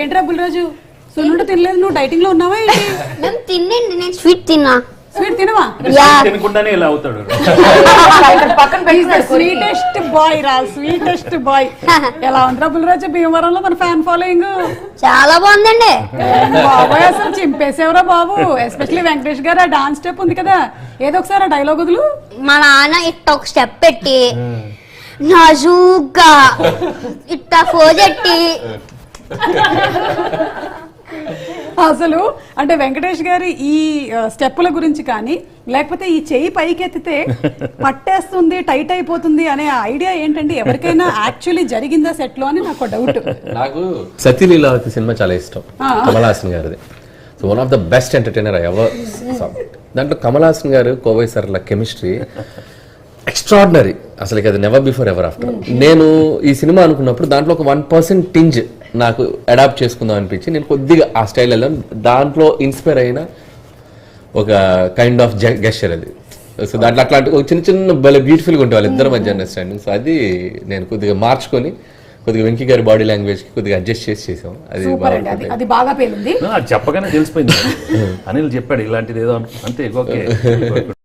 ఏంట్రా బుల్రాజు సున్నుండ తినలేదు, నువ్వు డైటింగ్ లో ఉన్నావా ఏంటి? మేము తినండి, నేను స్వీట్ తిన్నా. స్వీట్ తినవా? తినకుండానే ఇలా అవుతాడు. స్వీటెస్ట్ బాయ్ రా, స్వీటెస్ట్ బాయ్. ఎలా ఉందిరా బుల్రాజు భీమవరంలో మన ఫ్యాన్ ఫాలోయింగ్? చాలా బాగుందండి. బాబాయ్ అసలు చింపేసేవరా బాబు. ఎస్పెషల్లీ వెంకటేష్ గారు ఆ డాన్స్ స్టెప్ ఉంది కదా, ఏదో ఒకసారి ఆ డైలాగ్ వదులు. మా నాన్న ఇట్ట ఒక స్టెప్ పెట్టి నాజూగ్గా ఇట్ట ఫోజెట్టి అసలు అంటే వెంకటేష్ గారి ఈ స్టెప్పుల గురించి కానీ, లేకపోతే ఈ చెయ్యి పైకెత్తితే పట్టేస్తుంది, టైట్ అయిపోతుంది అనే ఐడియా ఏంటండి? ఎవరికైనా యాక్చువల్లీ జరిగిందా సెట్ లో అని నాకు డౌట్. నాకు సతీలీలావతి సినిమా చాలా ఇష్టం, కమల్ హాసన్ గారిది. So one of the best entertainer ever. దాంట్లో కమల్ హాసన్ గారు కోవై సార్ల కెమిస్ట్రీ ఎక్స్ట్రాడినరీ, అసలు అది నెవర్ బిఫోర్ ఎవర్ ఆఫ్టర్. నేను ఈ సినిమా అనుకున్నప్పుడు దాంట్లో ఒక 1% టింజ్ నాకు అడాప్ట్ చేసుకుందాం అనిపించి నేను కొద్దిగా ఆ స్టైల్ వెళ్ళాను. దాంట్లో ఇన్స్పైర్ అయిన ఒక కైండ్ ఆఫ్ గెస్చర్ అది. సో దాంట్లో అట్లాంటి ఒక చిన్న చిన్న భలే బ్యూటిఫుల్గా ఉంటాయి వాళ్ళిద్దరి మధ్య అండర్స్టాండింగ్. సో అది నేను కొద్దిగా మార్చుకొని కొద్దిగా వెంకీ గారి బాడీ లాంగ్వేజ్ కి కొద్దిగా అడ్జస్ట్ చేసాం. అది బాగా పేలింది. చెప్పగానే తెలిసిపోయింది. అనిల్ చెప్పాడు ఇలాంటిది ఏదో అంతే. ఓకే.